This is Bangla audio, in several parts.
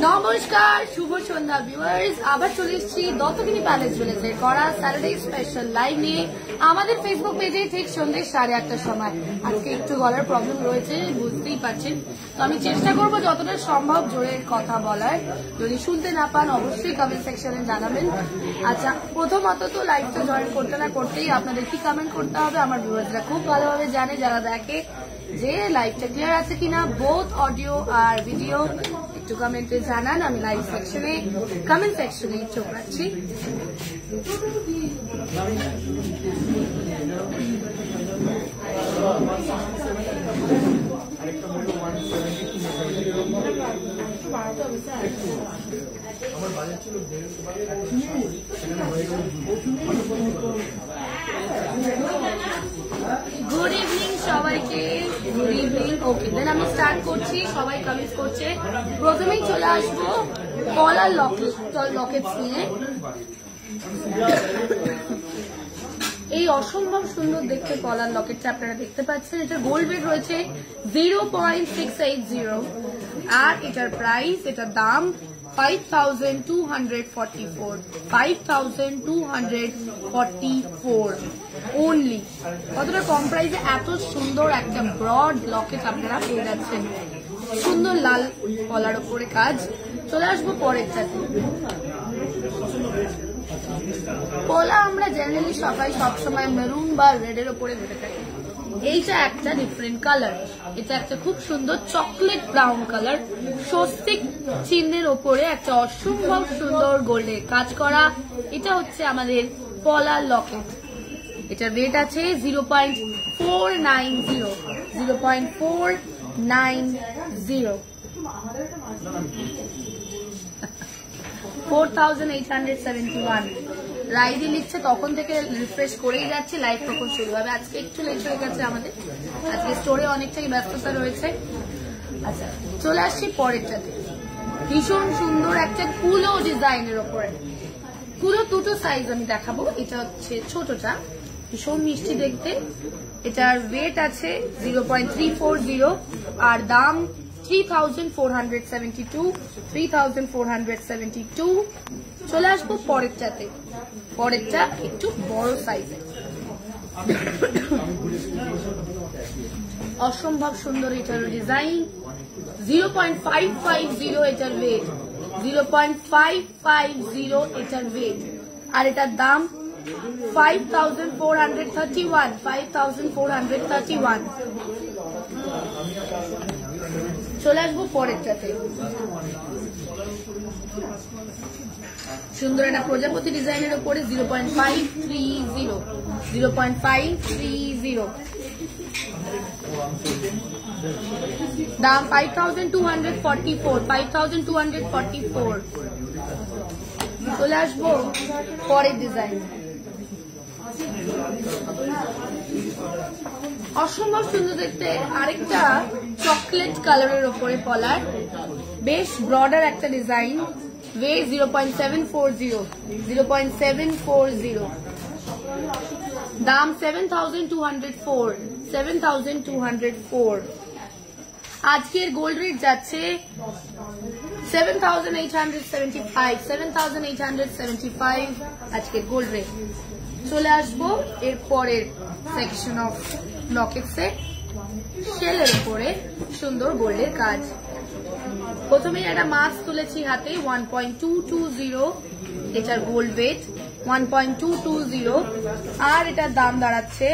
নমস্কার, শুভ সন্ধ্যা ভিউয়ার্স। আবার চলে এসেছি দত্তগিরি প্যালেস জুয়েলার্সের করা স্যাটারডে স্পেশাল লাইভ নিয়ে আমাদের ফেসবুক পেজে ঠিক সন্ধ্যে 8:30টার সময়। আজকে একটু গলার প্রবলেম রয়েছে, বুঝতেই পারছেন, তো আমি চেষ্টা করব যতটা সম্ভব জোরে কথা বলার। যদি শুনতে না পান অবশ্যই কমেন্ট সেকশনে জানাবেন। আচ্ছা, প্রথমত তো লাইভটা জয়েন করতে না করতেই আপনাদের কি কমেন্ট করতে হবে আমার ভিউয়ার্সরা খুব ভালোভাবে জানে, যারা দেখে, যে লাইভটা ক্লিয়ার আছে কিনা বোথ অডিও আর ভিডিও একটু কমেন্টে জানান। আমি লাইভ সেকশনে কমেন্ট সেকশনে চোখ রাখছি। গুড ইভিনিং সবাইকে, গুড ইভিনিং। ওকে, দেন আমি স্টার্ট করছি। সবাই কমেন্ট করছে। প্রথমেই চলে আসবো কলার লকেটস নিয়ে। এই অসম্ভব সুন্দর দেখতে কলার লকেটটা আপনারা দেখতে পাচ্ছেন। এটার গোল্ড ওয়েট রয়েছে 0.680 আর এটার প্রাইস, এটার দাম 5244 ওনলি। কতটা কম প্রাইসে এত সুন্দর একটা ব্রড লকেট আপনারা পেয়ে যাচ্ছেন। সুন্দর লাল কলার উপরে কাজ। চলে আসবো পরের চাতে। কলা আমরা জেনারেলি সবসময় মেরুন বা রেড এর উপরে ভেবে থাকি। এইটা একটা ডিফারেন্ট কালার। এটা একটা খুব সুন্দর চকলেট ব্রাউন কালার, স্বস্তিক চিহ্নের ওপরে একটা অসম্ভব সুন্দর গোল্ডের কাজ করা। এটা হচ্ছে আমাদের কলার লকেট। এটার ওয়েট আছে 0.490 4871। রাইডি লিখছে তখন থেকে রিফ্রেশ করেই যাচ্ছে, লাইভ কখন শুরু হবে। আজকে একটু লেট হয়ে গেছে আমাদের, আজকে স্টোরে অনেকটাই ব্যস্ততা রয়েছে। আচ্ছা, চলে আসছি পরেরটাতে। ভীষণ সুন্দর একটা কুলো ডিজাইনের ওপরে। কুলো দুটো সাইজ আমি দেখাবো। এটা হচ্ছে ছোটটা, ভীষণ মিষ্টি দেখতে। এটার ওয়েট আছে 0.340 আর দাম 3472। চলে আসবো পরেরটাতে। পরেরটা একটু বড় সাইজের, অসম্ভব সুন্দর এটার ডিজাইন। 0.550 এটার ওয়েট, 0.550 এটার ওয়েট আর এটার দাম 5431। চলে আসবো পরেরটাতে। সুন্দর একটা প্রজাপতি ডিজাইনের উপরে 0.530। দাম 5244। চলে আসবো পরের ডিজাইন। অসম্ভব সুন্দর দেখতে আরেকটা চকলেট কালারের উপরে কলার, বেশ ব্রডার একটা ডিজাইন। ওয়েট 0.740। দাম 7204। আজকের গোল্ড রেট যাচ্ছে 7875। আজকের গোল্ড রেট। চলে আসবো এর পরের সেকশন অফ লকেটসে। শেলের উপরে সুন্দর গোল্ডের কাজ। প্রথমে একটা মাস্ক তুলেছি হাতে, 1.220 এটার গোল্ড ওয়েট, 1.220 আর এটার দাম দাঁড়াচ্ছে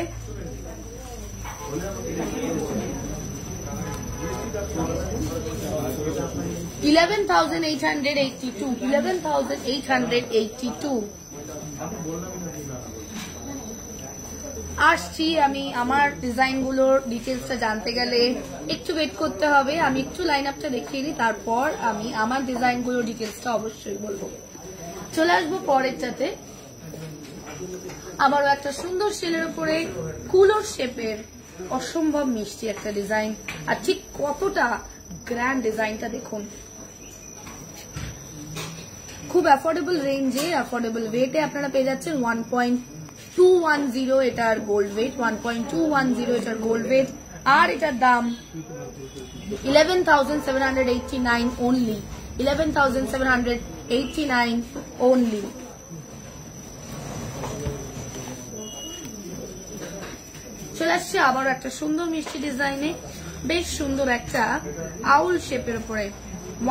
11,882। আসছি আমি। আমার ডিজাইন গুলোর ডিটেলসটা জানতে গেলে একটু ওয়েট করতে হবে। আমি একটু লাইন আপটা দেখিয়ে নিই, তারপর আমি আমার ডিজাইন গুলোর ডিটেলসটা অবশ্যই বলবো। চলে আসবো পরেরটাতে। আবারও একটা সুন্দর শেলের উপরে কুলোর শেপের অসম্ভব মিষ্টি একটা ডিজাইন। আর ঠিক কতটা গ্র্যান্ড ডিজাইনটা দেখুন। খুব অ্যাফোর্ডেবল রেঞ্জে, অ্যাফোর্ডেবল ওয়েটে আপনারা পেয়ে যাচ্ছেন। 1.210 এটার গোল্ড ওয়েট, 1.210 এটার গোল্ড ওয়েট আর এটার দাম 11,789 only। 11,789 only. চলে আসছে আবার একটা সুন্দর মিষ্টি ডিজাইনে, বেশ সুন্দর একটা আউল শেপের উপরে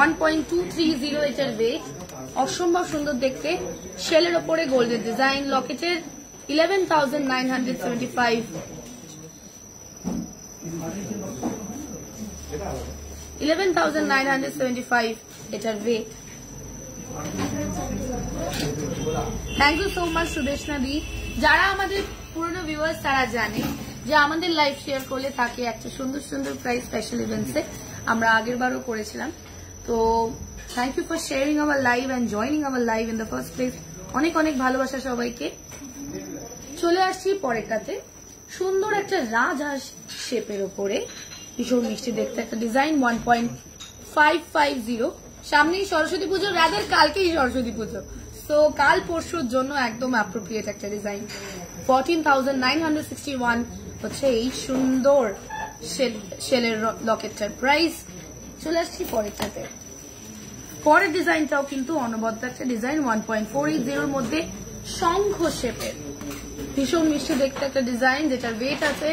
1.230 এটার ওয়েট, অসম্ভব সুন্দর দেখতে। শেলের উপরে গোল্ডের ডিজাইন, লকেটের 11,975 এটার weight. Thank you so much Sudeshna di. যারা আমাদের পুরনো ভিউয়ার্স তারা জানে যে আমাদের লাইভ শেয়ার করলে থাকে একটা সুন্দর সুন্দর প্রাইস স্পেশাল ইভেন্টসে, আমরা আগের বারও করেছিলাম। তো thank you for sharing our live and joining our live in the first place. অনেক অনেক ভালোবাসা সবাইকে। চলে আসছি পরেরটাতে, সুন্দর একটা রাজহাঁস শেপের উপরে ভীষণ মিষ্টি দেখতে একটা ডিজাইন 1.550। সামনেই সরস্বতী পুজো, রাদের কালকেই সরস্বতী পুজো, তো কাল পরশুর জন্য একদম অ্যাপ্রোপ্রিয়েট একটা ডিজাইন। 14,961 হচ্ছে এই সুন্দর শেলের লকেটটার প্রাইস। চলে আসছি পরেরটাতে। পরের ডিজাইনটাও কিন্তু অনবদ্য একটা ডিজাইন 1.480 মধ্যে শঙ্খ শেপের ভীষণ মিষ্টি দেখতে একটা ডিজাইন, যেটার ওয়েট আছে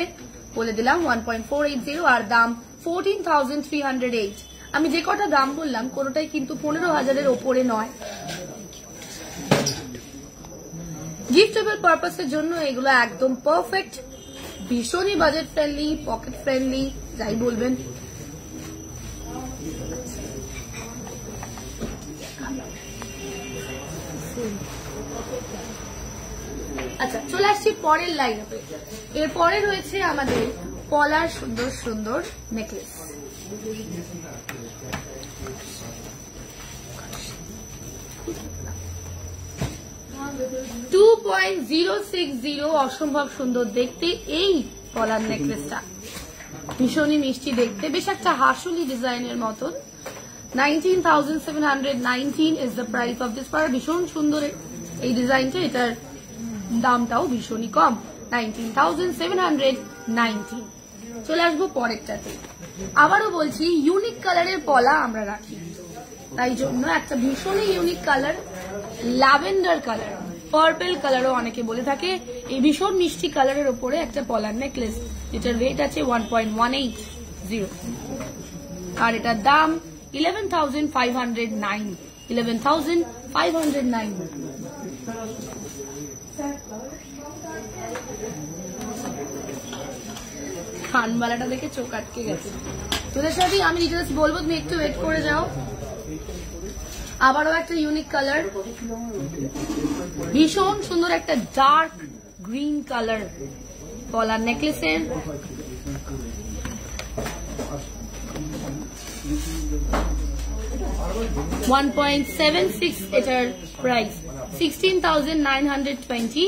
বলে দিলাম 1.480 আর দাম 14,308। আমি যে কটা দাম বললাম কোনোটাই কিন্তু 15,000-এর ওপরে নয়। গিফটেবল পারপাসের জন্য এগুলো একদম পারফেক্ট, ভীষণই বাজেট ফ্রেন্ডলি, পকেট ফ্রেন্ডলি, যাই বলবেন। আচ্ছা, চলে আসছি পরের লাইন আপে। এরপরে রয়েছে আমাদের পলার সুন্দর সুন্দর নেকলেস। $2.060 অসম্ভব সুন্দর দেখতে এই পলার নেকলেসটা, ভীষণই মিষ্টি দেখতে, বেশ একটা হাসুলি ডিজাইনের মতন। 19,719 is the price of this pair. ভীষণ সুন্দর এই ডিজাইনটা, এটার দামটাও ভীষণই কম, 19,719। চলে আসবো পরেরটাতে। আবারও বলছি ইউনিক কালারের পলা আমরা রাখি, তাই জন্য একটা ভীষণই unique colour lavender colour, purple কালারও অনেকে বলে থাকে, এই ভীষণ মিষ্টি কালারের উপরে একটা পলার নেকলেস, যেটার ওয়েট আছে 1.180 আর এটার দাম 11,509। 11,509। কানবালাটা দেখে চোখ আটকে গেছে। তোদের সাথে আমি ডিটেলস বলবো, তুমি একটু ওয়েট করে যাও। আবারও একটা ইউনিক কালার, ভীষণ সুন্দর একটা ডার্ক গ্রিন কালার পলার নেকলেসের। $1.76 এটার প্রাইস, 16,920।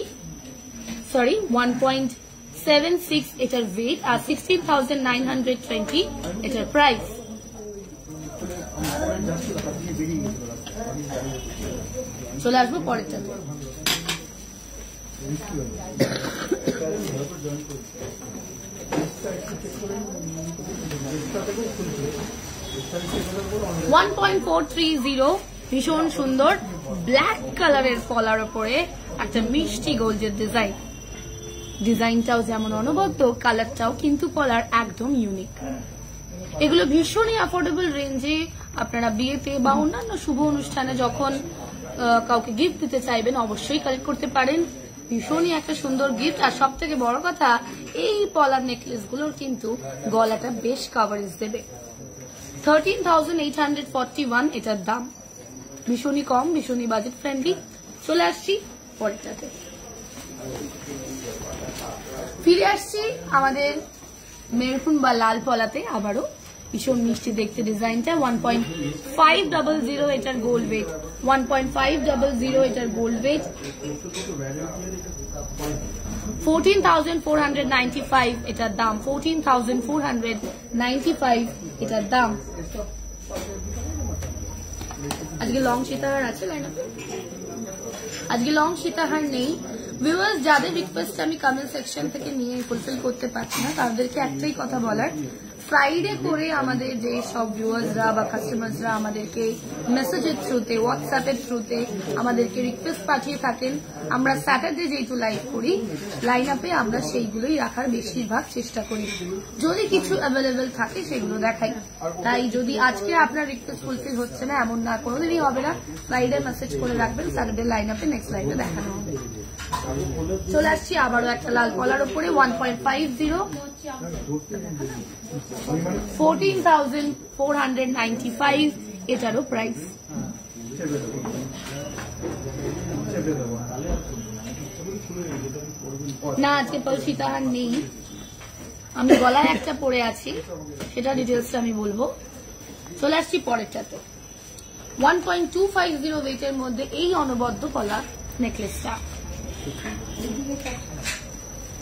সরি, 1.76 এটার ওয়েট আর 16,920 এটার প্রাইস। চলে আসবো পরেরটা। $1.430 ভীষণ সুন্দর ব্ল্যাক কালারের পলার উপরে একটা মিষ্টি গোল্ডের ডিজাইন। ডিজাইনটাও যেমন অনবদ্য, কালারটাও কিন্তু পলার একদম ইউনিক। এগুলো ভীষণই অ্যাফোর্ডেবল রেঞ্জে আপনারা বিয়েতে বা অন্যান্য শুভ অনুষ্ঠানে যখন কাউকে গিফট দিতে চাইবেন অবশ্যই কালেক্ট করতে পারেন। ভীষণই একটা সুন্দর গিফট। আর সব থেকে বড় কথা, এই পলার নেকলেস গুলোর কিন্তু গলাটা বেশ কাভারেজ দেবে। 13,841 এটার দাম, ভীষণই কম, ভীষণই বাজেট ফ্রেন্ডলি। চলে আসছি পরেরটাতে। ফিরে আসছি আমাদের মেরুন বা লাল পলাতে। আবারও ভীষণ মিষ্টি দেখতে ডিজাইনটা। 1.500 এটার গোল্ড ওয়েট, 1.500 এটার গোল্ড ওয়েট। 14,495 এটার দাম, 14,495 এটার দাম। আজকে লং সীতাহার আছে লাইনআপে? আজকে লং সীতাহার নেই। ভিউয়ার্স, যাদের রিকোয়েস্ট আমি কমেন্ট সেকশন থেকে নিয়ে ফুলফিল করতে পারছি না, তাদেরকে একটাই কথা বলার, ফ্রাইডে করে আমাদের যে সব ভিউয়ার্সরা বা কাস্টমার্সরা আমাদেরকে মেসেজের থ্রুতে, হোয়াটসঅ্যাপের থ্রুতে আমাদেরকে রিকোয়েস্ট পাঠিয়ে থাকেন, আমরা স্যাটারডে যেহেতু লাইভ করি, লাইন আপে আমরা সেইগুলোই রাখার বেশিরভাগ চেষ্টা করি। যদি কিছু অ্যাভেলেবেল থাকে সেগুলো দেখাই। তাই যদি আজকে আপনার রিকোয়েস্ট ফুলফিল হচ্ছে না এমন না, কোনোদিনই হবে না। ফ্রাইডে মেসেজ করে রাখবেন, স্যাটারডে লাইন আপে নেক্সট লাইনে দেখানো হবে। চলে আসছি আবারও একটা লাল কলার উপরে 1.50, 14,495 এটারও প্রাইস। না আজকে সীতাহার নেই, আমি গলায় একটা পরে আছি, সেটা ডিটেলসটা আমি বলবো। চলে আসছি পরেরটাতে 1.250 ওয়েটের মধ্যে এই অনবদ্য কলা নেকলেসটা।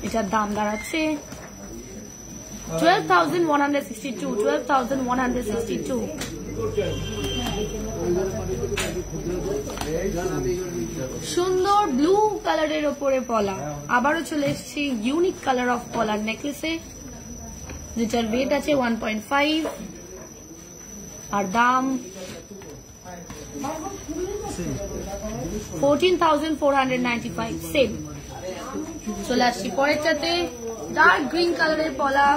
এটার দাম দাঁড়াচ্ছে 12,162, 12,162। সুন্দর ব্লু কালারের ওপরে পলা। আবারও চলে এসেছি ইউনিক কালার অফ পলার নেকলেসে, যেটার ওয়েট আছে 1.5 আর দাম 14,495 সেম। চলে আসছি পরেরটাতে ডার্ক গ্রিন কালারের পলা,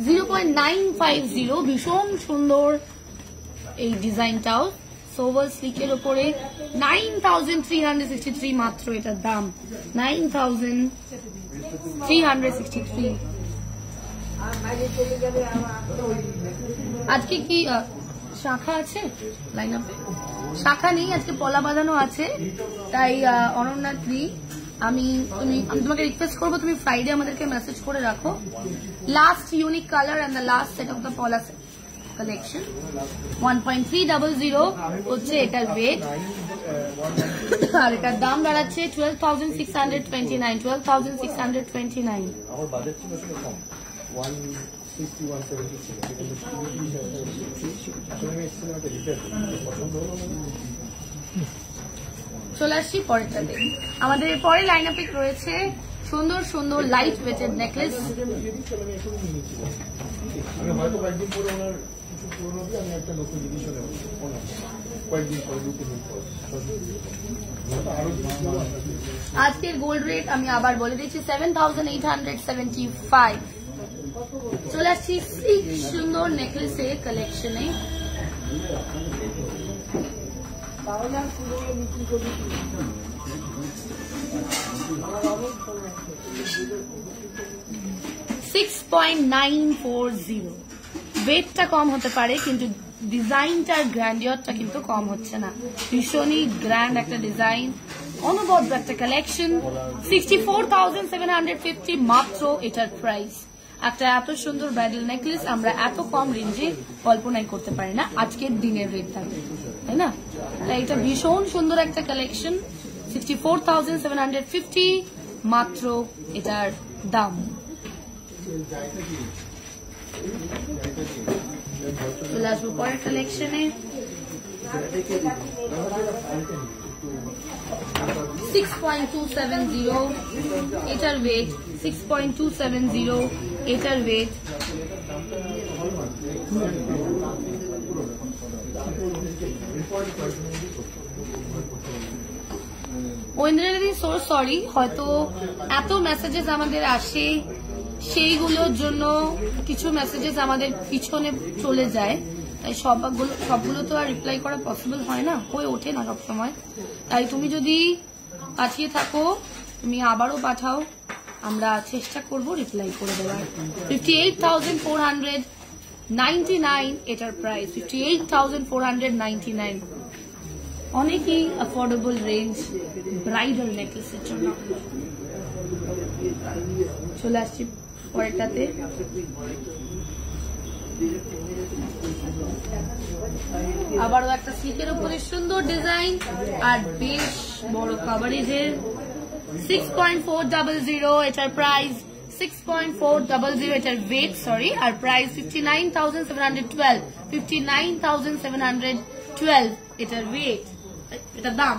0.950, ভীষণ সুন্দর এই ডিজাইনটাও, সোভার স্লিকের ওপরে 9,363 মাত্র এটার দাম, 9,363। আজকে কি শাখা আছে লাইন আপে? শাখা নেই, আজকে পলা বাঁধানো আছে। তাই অনন্যাত্রী আমি তোমাকে রিকোয়েস্ট করবো, তুমি ফ্রাইডে আমাদেরকে মেসেজ করে রাখো last unique colour and the last set of the পলা কালেকশন। 1.300 হচ্ছে এটার ওয়েট, আর এটার দাম দাঁড়াচ্ছে 12,629, 12,629। চলে আসছি পরেরটাতে। আমাদের পরে লাইন আপে রয়েছে সুন্দর সুন্দর লাইট ওয়েটেড নেকলেস। আজকের গোল্ড রেট আমি আবার বলে দিচ্ছি 7,875। চলে আসছি সুন্দর নেকলেসের কালেকশনে। ওয়েটটা কম হতে পারে কিন্তু ডিজাইনটার গ্র্যান্ডিয়রটা কিন্তু কম হচ্ছে না। ভীষণই গ্র্যান্ড একটা ডিজাইন, অনবদ্য একটা কালেকশন। 64,750 মাত্র এটার প্রাইস। একটা এত সুন্দর ব্রাইডাল নেকলেস আমরা এত কম রেঞ্জে কল্পনাই করতে পারি না আজকের দিনের রেট থাকবে, তাই না? তাই এটা ভীষণ সুন্দর একটা কালেকশন। 64,750 মাত্র এটার দাম। চলে আসবো পরের কালেকশনে। 6.270 এটার ওয়েট, 6.270 এটার ওয়েট। ঐন্দ্রাদি সো সরি, হয়তো এত মেসেজেস আমাদের আসে, সেইগুলোর জন্য কিছু মেসেজেস আমাদের পিছনে চলে যায়, তাই সবগুলো তো আর রিপ্লাই করা পসিবল হয় না, হয়ে ওঠে না সবসময়। তাই তুমি যদি পাঠিয়ে থাকো তুমি আবারও পাঠাও, আমরা চেষ্টা করব রিপ্লাই করে দেওয়ার। 58,499 এটার প্রাইস, 58,499। অনেকই অ্যাফোর্ডেবল রেঞ্জ ব্রাইডাল নেকলেসের জন্য। চলে আসছি পরেরটাতে। আবারও একটা সিল্কের উপরে সুন্দর ডিজাইন আর বেশ বড় কাভারেজের। 6.400 এটার প্রাইস, 6.400 এটার ওয়েট সরি, আর প্রাইস 59,712, 59,712 এটার ওয়েট, এটার দাম।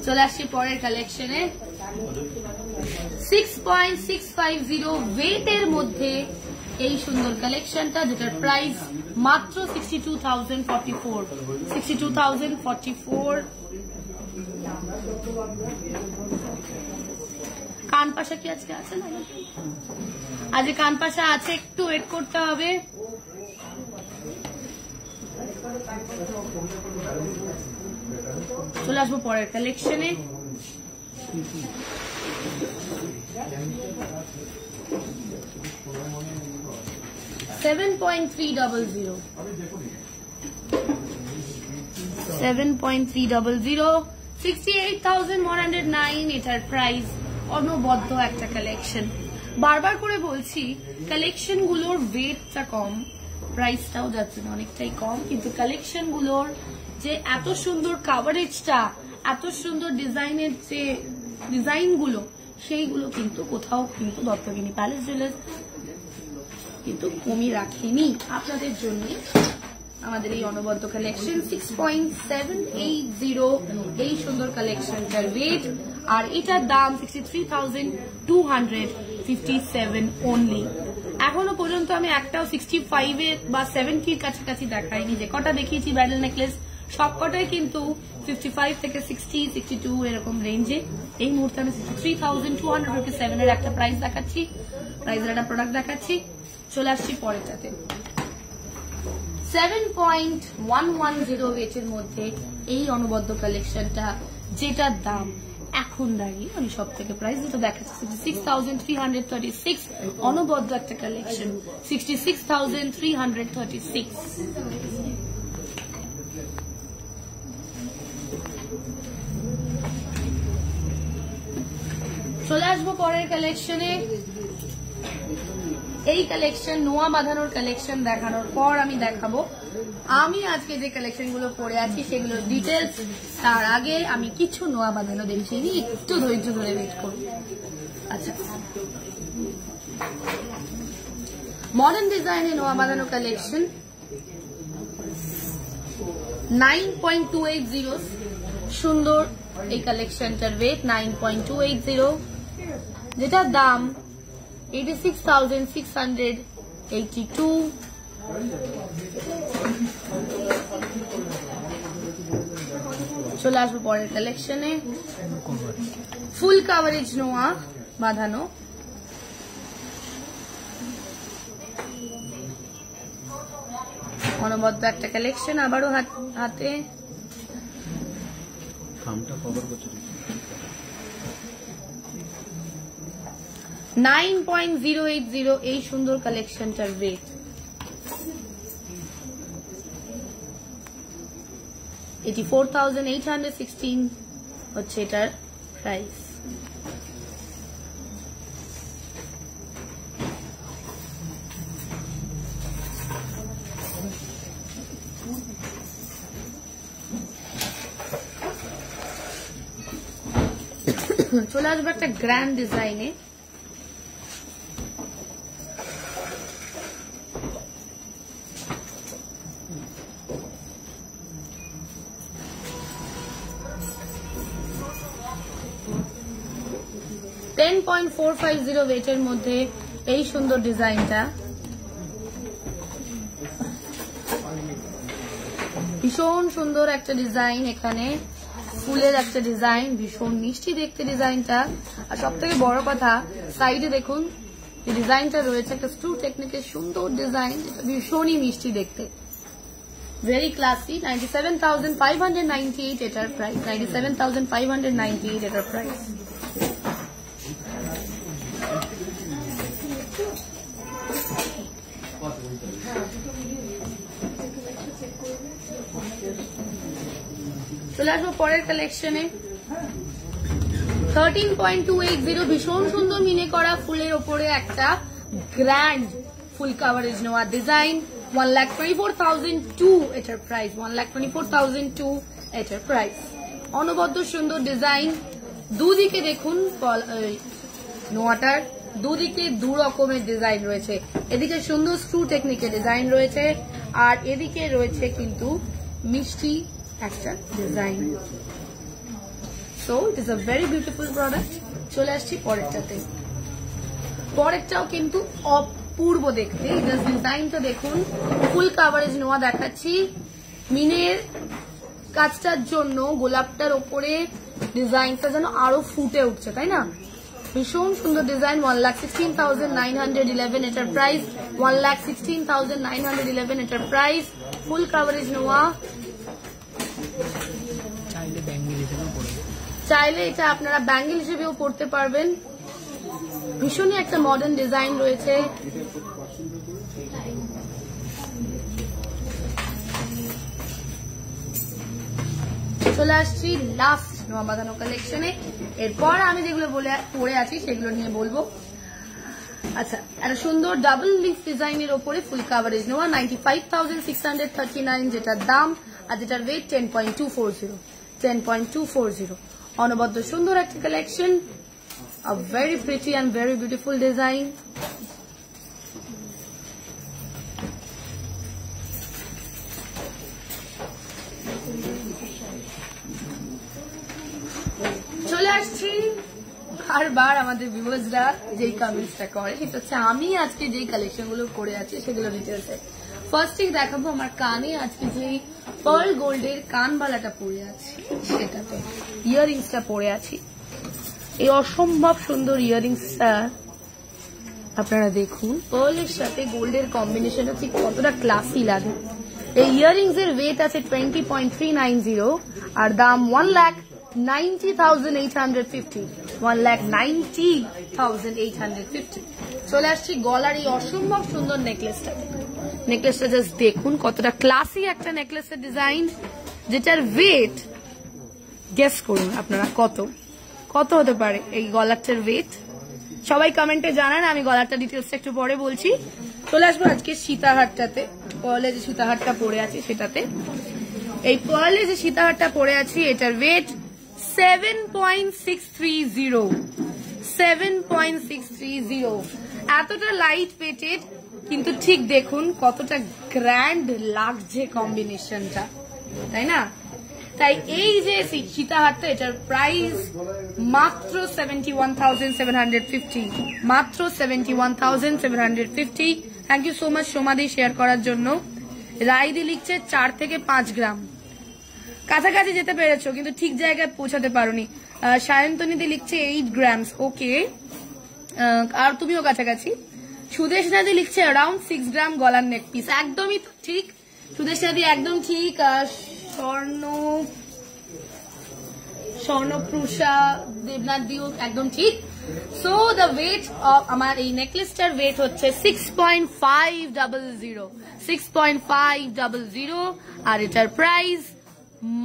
চলে আসছি পরের কালেকশনে। 6.650 ওয়েটের মধ্যে এই সুন্দর কালেকশনটা, যেটার প্রাইস মাত্র 62,044। 62,044। কান পাশা কি আজকে আছে না? আজ কান পাশা আছে, একটু ওয়েট করতে হবে। চলে আসবো পরের কালেকশনে। 7.300 68,109 এটার প্রাইস। অনবদ্য একটা কালেকশন, বারবার করে বলছি কালেকশন গুলোর ওয়েটটা কম, প্রাইসটাও যাচ্ছে না অনেকটাই কম, কিন্তু কালেকশন গুলোর যে এত সুন্দর কাভারেজটা, এত সুন্দর ডিজাইনের যে ডিজাইন গুলো, সেইগুলো কিন্তু কোথাও কিন্তু দত্তগিনি প্যালেস জুয়েলার্স কিন্তু কমিয়ে রাখেনি আপনাদের জন্য। আমাদের এই অনবদ্য কালেকশন 6.780 এই সুন্দর কালেকশনটার ওয়েট, আর এটার দাম 63,257 অনলি। এখনো পর্যন্ত আমি একটাও 65 এর বা 70 কাছাকাছি দেখাইনি। যে কটা দেখিয়েছি ব্রাইডাল নেকলেস সব কটাই কিন্তু 55 থেকে 60, 62 এরকম রেঞ্জে। এই মুহূর্তে আমি 63,257 এর একটা প্রাইস দেখাচ্ছি, প্রাইসের একটা প্রোডাক্ট দেখাচ্ছি। চলে আসছি পরেরটাতে। 7.110 ওয়েটের মধ্যে এই অনবদ্য কালেকশনটা, যেটার দাম এখন দাঁড়িয়ে আমি সব থেকে প্রাইস যেটা দেখাচ্ছি 66,336। অনবদ্য একটা কালেকশন, 66,336। চলে আসবো পরের কালেকশনে। এই কালেকশন নোয়া বাঁধানোর কালেকশন দেখানোর পর আমি দেখাবো আমি আজকে যে কালেকশন গুলো পরে আছি সেগুলোর ডিটেলস। তার আগে আমি কিছু নোয়া বাঁধানো দেখিয়ে নিই, একটু ধৈর্য ধরে ওয়েট করুন। আচ্ছা, মডার্ন ডিজাইনে নোয়া বাঁধানো কালেকশন 9.280। সুন্দর এই কালেকশনটার ওয়েট 9.280, যেটার দাম 86,682। চলে আসবো পরের কালেকশনে। ফুল কাভারেজ নোয়া বাঁধানো, অনবদ্য একটা কালেকশন। আবারও হাতে 9.080 এই সুন্দর কালেকশনটার ওয়েট। এটি 4,816 হচ্ছে এটার প্রাইস। চলে আসবে একটা গ্র্যান্ড ডিজাইনে। $10.450 ওয়েটের মধ্যে এই সুন্দর ডিজাইনটা, ভীষণ সুন্দর একটা ডিজাইন। এখানে ফুলের একটা ডিজাইন, ভীষণ মিষ্টি দেখতে ডিজাইনটা। আর সব থেকে বড় কথা, সাইডে দেখুন যে ডিজাইনটা রয়েছে, একটা স্ক্রু টেকনিকের সুন্দর ডিজাইন, ভীষণই মিষ্টি দেখতে, ভেরি ক্লাসি। 97,598 এটার প্রাইস। 97,598 এটার প্রাইস। চলে আসবো পরের কালেকশনে। 13.280 ভীষণ সুন্দর মিনে করা ফুলের ওপরে একটা গ্র্যান্ড ফুল কাভারেজ নেওয়া ডিজাইন। 1,24,002 এটার প্রাইস। 1,24,002 এটার প্রাইস। অনবদ্য সুন্দর ডিজাইন। দুদিকে দেখুন নোয়াটার দুদিকে দু রকমের ডিজাইন রয়েছে। এদিকে সুন্দর স্ক্রু টেকনিকের ডিজাইন রয়েছে, আর এদিকে রয়েছে কিন্তু মিষ্টি একটা design. So it is a very beautiful product. চলে আসছি পরেরটাতে। পরেরটাও কিন্তু অপূর্ব দেখতে, জাস্ট ডিজাইনটা দেখুন। ফুল কাভারেজ নোয়া দেখাচ্ছি। মিনের কাজটার জন্য গোলাপটার ওপরে ডিজাইনটা যেন আরো ফুটে উঠছে, তাই না? ভীষণ সুন্দর ডিজাইন। 1,16,911 এটার প্রাইস। 1,16,911 এটার প্রাইস। ফুল কাভারেজ নোয়া। চাইলে এটা আপনারা ব্যাঙ্গেল হিসেবেও পড়তে পারবেন। ভীষণই একটা মডার্ন ডিজাইন রয়েছে। চলে আসছি লাস্ট নোয়া বাঁধানো কালেকশনে। এরপর আমি যেগুলো পরে আছি সেগুলো নিয়ে বলবো। আচ্ছা, একটা সুন্দর ডাবল লিফ ডিজাইনের ওপরে ফুল কাভারেজ নোয়া 95,639 যেটার দাম, আর যেটার ওয়েট 10.240। অনবদ্য সুন্দর একটা collection, a very pretty and very beautiful design. চলে আসছি বারবার আমাদের ভিউয়ার্সরা যেই কমেন্টসটা করে, সেটা হচ্ছে আমি আজকে যেই কালেকশন গুলো করে আছি সেগুলো ডিটেলসে। ফার্স্টে দেখাবো আমার কানে আজকে যে পার্ল গোল্ডের কানবালাটা পরে আছি সেটাতে, ইয়াররিংসটা পরে আছি। এই অসম্ভব সুন্দর ইয়াররিংসটা আপনারা দেখুন, পার্লের সাথে গোল্ডের কম্বিনেশনটা ঠিক কতটা ক্লাসি লাগে। এই ইয়াররিংস এর ওয়েট আছে 20.390 আর দাম 1,90,850। 1,90,850। চলে আসছি গলার এই অসম্ভব সুন্দর নেকলেসটা। নেকলেসটা জাস্ট দেখুন কতটা ক্লাসি একটা নেকলেসের ডিজাইন, যেটার ওয়েট গেস করুন আপনারা কত হতে পারে এই গলারটার ওয়েট। সবাই কমেন্টে জানান, আমি গলারটা ডিটেলসটা একটু পরে বলছি। চলে আসবো আজকে সীতাহারটাতে। পার্লে যে সীতাহারটা পরে আছে সেটাতে, এই পার্লে যে সীতাহারটা পরে আছি এটার ওয়েট 7.630। 7.630। এতটা লাইট ওয়েটেড, কিন্তু ঠিক দেখুন কতটা গ্র্যান্ড লাগছে কম্বিনেশনটা, তাই না? তাই এই যে সীতাহারটা, এটার প্রাইস মাত্র 71,750। মাত্র 71,750। থ্যাংক ইউ সো মাচ সোমাদি শেয়ার করার জন্য। রাইদি লিখছে 4 থেকে 5 গ্রাম। কাছাকাছি যেতে পেরেছো, কিন্তু ঠিক জায়গায় পৌঁছাতে পারোনি। সায়ন্তনীদি লিখছে 8 গ্রামস। ওকে, আর তুমিও কাছাকাছি। সুদেশনাদি লিখছে অ্যারাউন্ড 6 গ্রাম গলার নেক পিস। একদমই ঠিক সুদেশনাদি, একদম ঠিক। স্বর্ণপ্রুষা দেবনাথ দিও একদম ঠিক। সো দ্য ওয়েট অফ আমার এই নেকলেসটার ওয়েট হচ্ছে 6.500। 6.500 আর এটার প্রাইস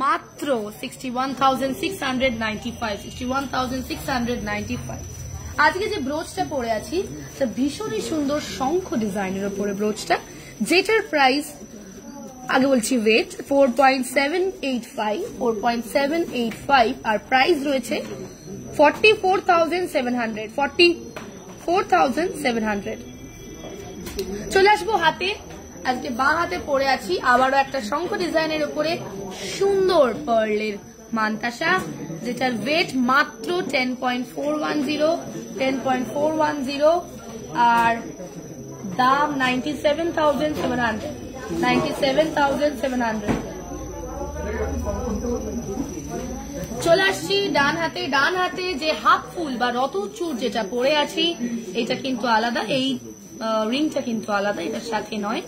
মাত্র 61,695। 61,695। আজকে যে ব্রোচটা পরে আছি তা ভীষণই সুন্দর শঙ্খ ডিজাইনের উপরে ব্রোচটা, যেটার প্রাইস আগে বলছি ওয়েট 4.785। 4.785 আর প্রাইস রয়েছে 44,700। 44,700। চলে আসবো হাতে। আজকে বাঁ হাতে পরে আছি আবারও একটা শঙ্খ ডিজাইনের উপরে সুন্দর পার্লের মানতাসা, যেটার ওয়েট মাত্র 10.410। 10.410 আর দাম 97,700। 97,700। চলে আসছি ডান হাতে। ডান হাতে যে হাফ ফুল বা রতচূড় যেটা পরে আছি এটা কিন্তু আলাদা, এই রিংটা কিন্তু আলাদা, এটার সাথে নয়।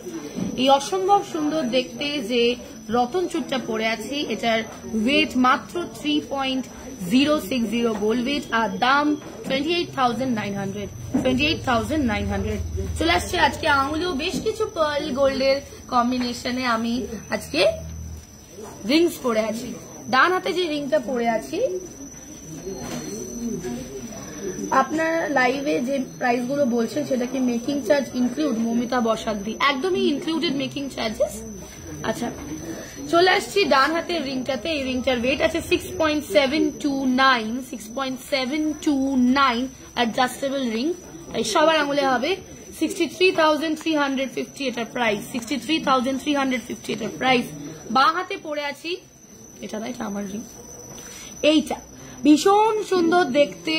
এই অসম্ভব সুন্দর দেখতে যে রতন চূড়টা পরে আছি এটার ওয়েট মাত্র 3.060 গোল্ড ওয়েট আর দাম 28,900। 28,900। চলে আসছে আজকে আঙুলেও বেশ কিছু পার্ল গোল্ডের কম্বিনেশনে আমি আজকে রিংস পরে আছি। ডান হাতে যে রিংটা পরে আছি, আপনার লাইভে যে প্রাইস গুলো বলছেন সেটা কি মেকিং চার্জ ইনক্লুড? মমিতা বসাকদি একদমই ইনক্লুডেড মেকিং চার্জেস। আচ্ছা, চলে আসছি ডান হাতের রিংটাতে। এই রিংটার ওয়েট আছে 6.729। 6.729 অ্যাডজাস্টেবল রিং, সবার আঙুলে হবে। 63,350 এটার প্রাইস। 63,350 এটার প্রাইস। বাঁ হাতে পরে আছি, এটা না, এটা আমার রিং। এইটা ভীষণ সুন্দর দেখতে,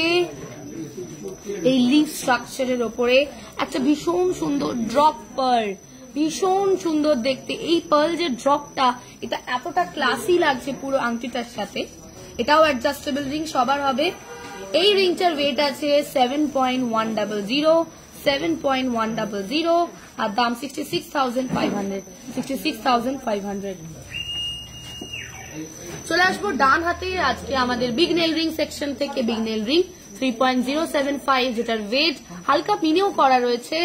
এই লিফ স্ট্রাকচারের ওপরে একটা ভীষণ সুন্দর ড্রপ পার্ল, ভীষণ সুন্দর দেখতে। এই পার্ল যে ড্রপটা, এটা এতটা ক্লাসি লাগছে পুরো আংটিটার সাথে। এটাও অ্যাডজাস্টেবল রিং সবার হবে। এই রিংটার ওয়েট আছে 7.100, 7.100 আর দাম 66,500। চলে আসবো ডান হাতে আজকে আমাদের বিগ নেল রিং সেকশন থেকে। বিগ নেল রিং 3.075, যেটার ওয়েট হালকা পিনেও করা রয়েছে।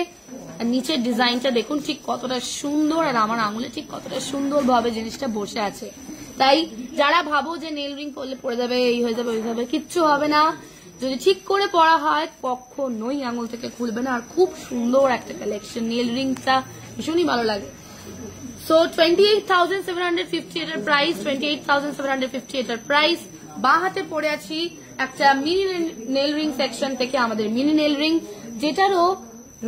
আর নিচের ডিজাইনটা দেখুন ঠিক কতটা সুন্দর, আর আমার আঙুলে ঠিক কতটা সুন্দর ভাবে জিনিসটা বসে আছে। তাই যারা ভাবো যে নেল রিং করলে পড়ে যাবে, এই হয়ে যাবে, ওই হবে, কিচ্ছু হবে না। যদি ঠিক করে পড়া হয় কখনোই আঙুল থেকে খুলবে না। আর খুব সুন্দর একটা কালেকশন, নেল রিংটা ভীষণই ভালো লাগে। সো 28,750 এটার প্রাইস, 28,750 এটার প্রাইস। বাঁ হাতে পড়ে আছি একটা মিনি নেল রিং সেকশন থেকে আমাদের মিনি নেল রিং, যেটারও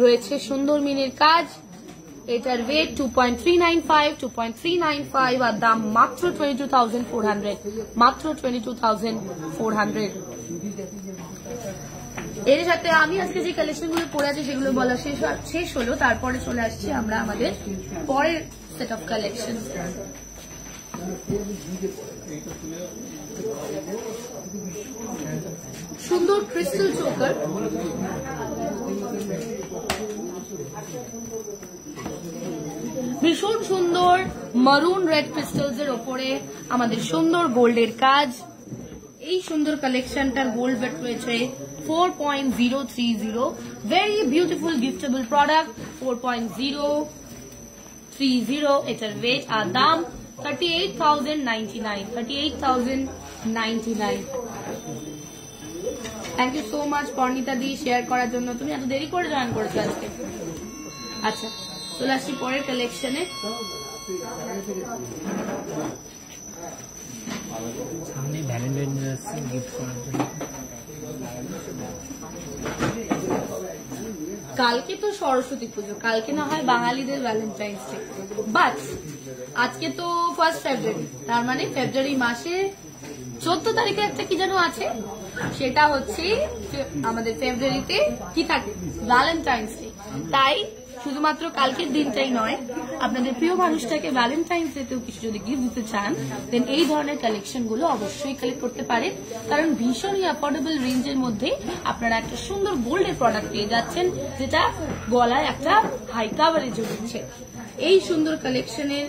রয়েছে সুন্দর মিনির কাজ। এটার ওয়েট 2.395 আর দাম মাত্র 22,400, মাত্র 22,400। এর সাথে আমি আজকে যে কালেকশন গুলো পরে আছি সেগুলো বলা শেষ হলো। তারপরে চলে আসছি আমরা আমাদের পরের সেট অফ কালেকশন। সুন্দর ক্রিস্টাল চোকার, ভীষণ সুন্দর মারুন রেড ক্রিস্টালস এর ওপরে আমাদের সুন্দর গোল্ডের কাজ। এই সুন্দর কালেকশনটার গোল্ড ওয়েট রয়েছে 4.030, ভেরি বিউটিফুল গিফটেবল প্রোডাক্ট। 4.030 এটার ওয়েট আর দাম 38,099, 38,099। Thank you so much Parnita di share করার জন্য। তুমি এত দেরি করে জয়েন করেছো আজকে। আচ্ছা, চলে আসছি পরের কালেকশনে। সামনে ভ্যালেন্টাইন ডে আছে, গিফট করার জন্য। কালকে তো সরস্বতী পুজো, কালকে না হয় বাঙালিদের ভ্যালেন্টাইন্স ডে, বাট আজকে তো 1 ফেব্রুয়ারি, তার মানে ফেব্রুয়ারি মাসে 14 তারিখে একটা কি যেন আছে, সেটা হচ্ছে আমাদের ফেব্রুয়ারিতে কি থাকে, ভ্যালেন্টাইন্স ডে। তাই শুধুমাত্র কালকের দিনটাই নয়, আপনাদের প্রিয় মানুষটাকে ভ্যালেন্টাইন্স ডেতেও কিছু যদি গিফট দিতে চান, দেন এই ধরনের কালেকশন গুলো অবশ্যই কালেক্ট করতে পারেন। কারণ ভীষণই অ্যাফোর্ডেবল রেঞ্জের মধ্যে আপনারা একটা সুন্দর গোল্ডের প্রোডাক্ট পেয়ে যাচ্ছেন, যেটা গলায় একটা হাই কাভারেজ দিচ্ছে। এই সুন্দর কালেকশনের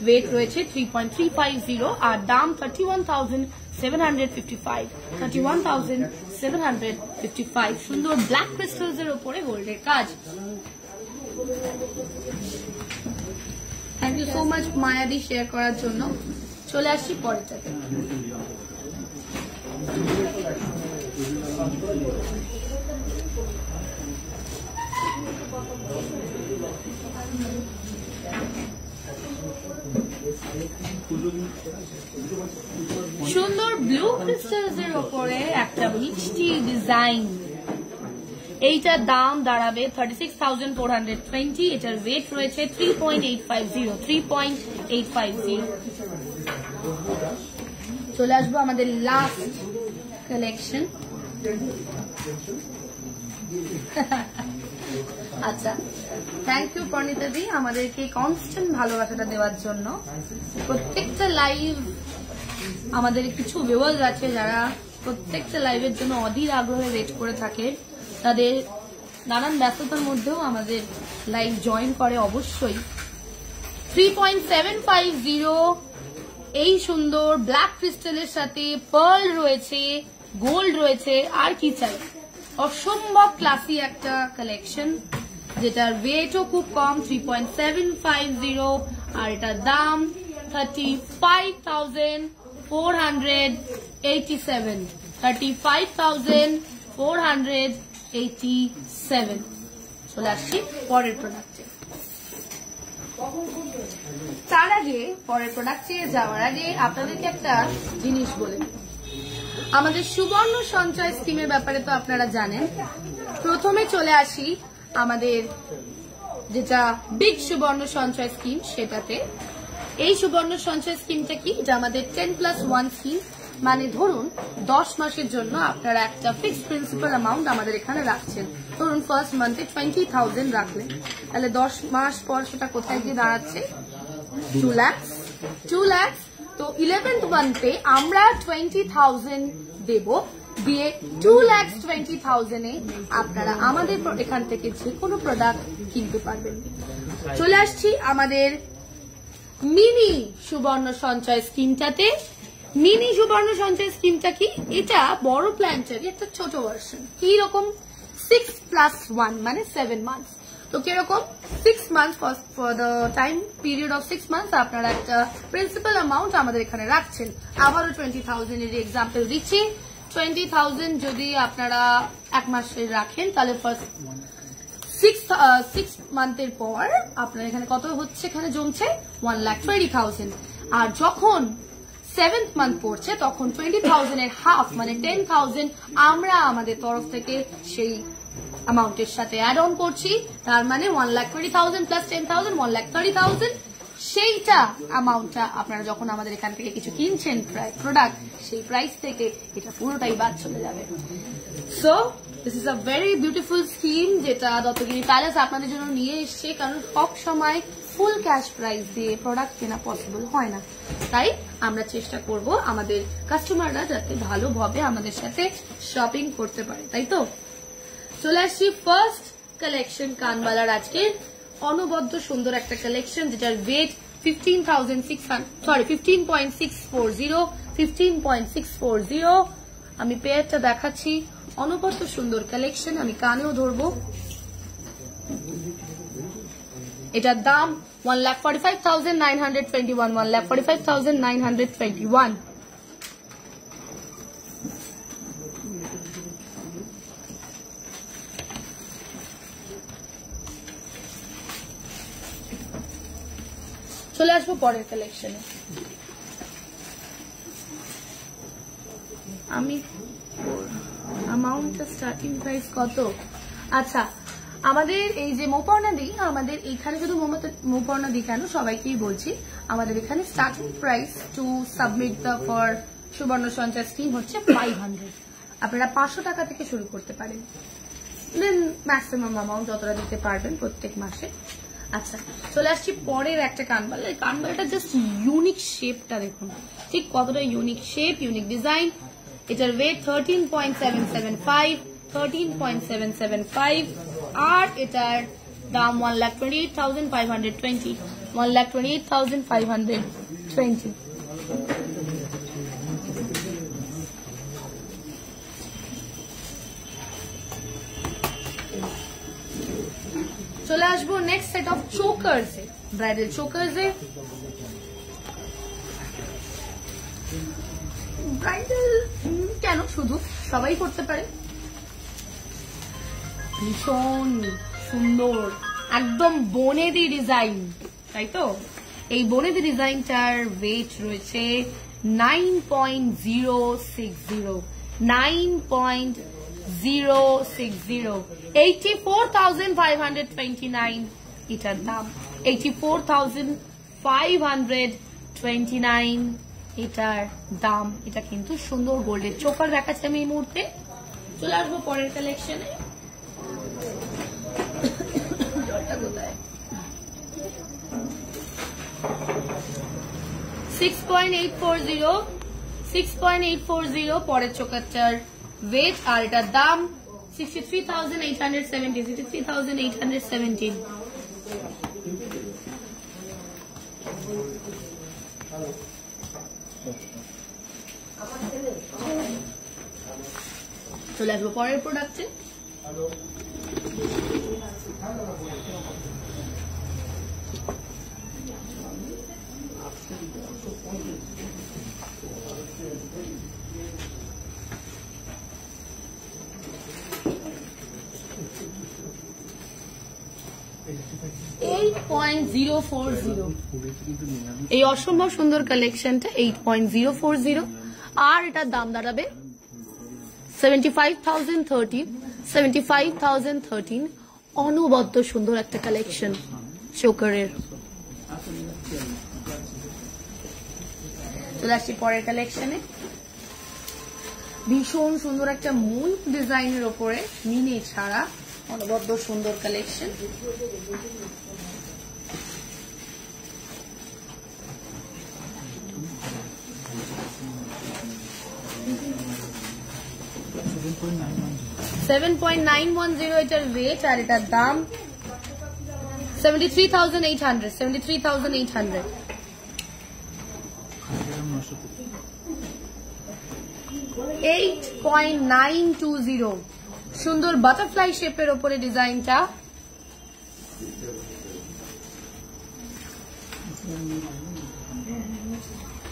ওয়েট রয়েছে 3.350 আর দাম 31,755, 31,755। সুন্দর ব্ল্যাক ক্রিস্টালস এর উপরে গোল্ডের কাজ। থ্যাংক ইউ সো মাচ মায়াদি শেয়ার করার জন্য। চলে আসছি পরেরটাতে। সুন্দর ব্লু ক্রিস্টালস এর উপরে একটা মিষ্টি ডিজাইন। এইটার দাম দাঁড়াবে 36,420। এটার ওয়েট রয়েছে 3.850, 3.850। চলে আসবো আমাদের লাস্ট কালেকশন। আচ্ছা, থ্যাংক ইউ পর্ণিতা দি আমাদেরকে কনস্ট্যান্ট ভালোবাসাটা দেওয়ার জন্য। প্রত্যেকটা লাইভ আমাদের কিছু ভিউয়ার্স আছে যারা প্রত্যেকটা লাইভের জন্য অধীর আগ্রহে ওয়েট করে থাকে, তাদের নানান ব্যস্ততার মধ্যেও আমাদের লাইভ জয়েন করে অবশ্যই। 3.750 এই সুন্দর ব্ল্যাক ক্রিস্টালের সাথে পার্ল রয়েছে, গোল্ড রয়েছে, আর কি চাই, অসম্ভব ক্লাসি একটা কালেকশন, যেটার ওয়েটও খুব কম 3.750 আর এটার দাম 35,487, 35,487। চলে আসছি পরের প্রোডাক্টে। তার আগে পরের প্রোডাক্টে যাওয়ার আগে আপনাদেরকে একটা জিনিস বলে, আমাদের সুবর্ণ সঞ্চয় স্কিমের ব্যাপারে তো আপনারা জানেন। প্রথমে চলে আসি আমাদের যেটা বিগ সুবর্ণ সঞ্চয় স্কিম, সেটাতে। এই সুবর্ণ সঞ্চয় স্কিমটা কি? এটা আমাদের 10+1 স্কিম। মানে ধরুন 10 মাসের জন্য আপনারা একটা ফিক্সড প্রিন্সিপাল অ্যামাউন্ট আমাদের এখানে রাখছেন। ধরুন ফার্স্ট মান্থে 20,000 রাখলেন, তাহলে 10 মাস পর সেটা কোথায় গিয়ে দাঁড়াচ্ছে? 2 lakhs। 2 lakhs। তো 11th মান্থে আমরা 20,000 দেব, দিয়ে 2,20,000 এ আপনারা আমাদের এখান থেকে যে কোনো প্রোডাক্ট কিনতে পারবেন। চলে আসছি আমাদের মিনি সুবর্ণ সঞ্চয় স্কিমটাতে। মিনি সুবর্ণ সঞ্চয় স্কিমটা কি? এটা বড় প্ল্যানটারই একটা ছোট ভার্সন। কি রকম? 6+1 মানে 7 মান্থস। তো কিরকম? 6 months for the time period of 6 months আপনারা একটা প্রিন্সিপাল অ্যামাউন্ট আমাদের এখানে রাখছেন। আবারও 20,000 এর এক্সাম্পল দিচ্ছি। 20,000 যদি আপনারা 1 মাসে রাখেন, তাহলে ফার্স্ট 6 মান্থের পর আপনার এখানে কত হচ্ছে? এখানে জমছে 1,20,000। আর যখন 7th মান্থ পড়ছে তখন 20,000 এর হাফ মানে 10,000 আমরা আমাদের তরফ থেকে সেই অ্যামাউন্টের সাথে অ্যাড অন করছি। তার মানে 1,20,000 প্লাস 10,000 1,30,000। সেইটা অ্যামাউন্টটা আপনারা যখন আমাদের এখান থেকে কিছু কিনছেন প্রোডাক্ট, সেই প্রাইস থেকে এটা পুরোটাই বাদ চলে যাবে। So this is a very beautiful scheme যেটা দত্তগিরি প্যালেস আপনাদের জন্য নিয়ে এসছে, কারণ সব সময় ফুল ক্যাশ প্রাইস দিয়ে প্রোডাক্ট কেনা পসিবল হয় না। তাই আমরা চেষ্টা করব আমাদের কাস্টমাররা যাতে ভালোভাবে আমাদের সাথে শপিং করতে পারে, তাই তো? চলে আসছি ফার্স্ট কালেকশন কানবালার আজকে অনবদ্য সুন্দর একটা কালেকশন, যেটার ওয়েট 15.640। আমি পেয়ারটা দেখাচ্ছি, অনবদ্য সুন্দর কালেকশন। আমি কানেও ধরবো। এটার দাম 1,45,921। 1,45,921। চলে আসবো পরের কালেকশনে। আমি অ্যামাউন্টটা স্টার্টিং প্রাইস কত? আচ্ছা, আমাদের এই যে মৌপাওনা দিই, আমাদের এইখানে শুধু মৌপাওনা দিই কেন, সবাইকেই বলছি, আমাদের এখানে starting price to submit the for সুবর্ণ সঞ্চয় স্কিম হচ্ছে 500। আপনারা 500 টাকা থেকে শুরু করতে পারেন, দেন ম্যাক্সিমাম অ্যামাউন্ট যতটা দিতে পারবেন প্রত্যেক মাসে। আচ্ছা, চলে আসছি পরের একটা কানবালা। এই কানবালাটা জাস্ট ইউনিক শেপটা দেখুন, ঠিক কতটা ইউনিক শেপ, ইউনিক ডিজাইন। এটার ওয়েট 13.775 আর এটার দাম 1,28,520। 1,28,520। চলে আসবো next set of chokers A, bridal chokers A. Bridal কেন, শুধু সবাই করতে পারে। ভীষণ সুন্দর, একদম বনেদি ডিজাইন, তাই তো? এই বনেদি ডিজাইনটার ওয়েট রয়েছে 9.060। 84,529 এটার দাম। 84,529 এটার দাম। এটা কিন্তু সুন্দর গোল্ডের চোকার দেখাচ্ছে আমি এই মুহূর্তে। চলে আসবো পরের কালেকশনে। 6.840 পরের চোকারটার ওয়েট, আর এটার দাম 63,870। 63,817। চলে আসবো পরের প্রোডাক্টে। এই অসম্ভব সুন্দর কালেকশনটা 8.040 আর এটার দাম দাঁড়াবে 75,013। অনবদ্য সুন্দর একটা কালেকশন চোকারের। চলে আসছি পরের কালেকশনে। ভীষণ সুন্দর একটা মূল ডিজাইনের ওপরে মিনে ছাড়া অনবদ্য সুন্দর কালেকশন। $7.910 এটার ওয়েট আর এটার দাম 73,800 73,800। $8.920 সুন্দর বাটারফ্লাই শেপের ওপরে ডিজাইনটা।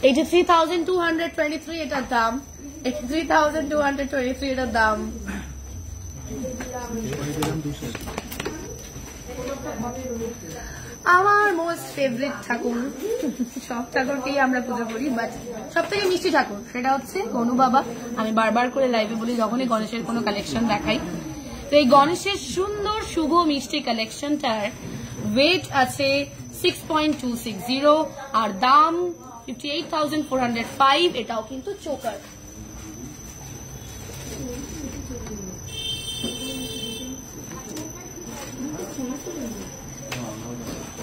$83,223 এটার দাম। $83,223 এটার দাম। আমার মোস্ট ফেভারিট ঠাকুর, সব ঠাকুরকেই আমরা পুজো করি, বাট সব থেকে মিষ্টি ঠাকুর সেটা হচ্ছে গনু বাবা। আমি বারবার করে লাইভে বলি যখনই গণেশের কোনো কালেকশন দেখাই, তো এই গণেশের সুন্দর শুভ মিষ্টি কালেকশনটার ওয়েট আছে 6.260 আর দাম 58,405। এটাও কিন্তু চোকার।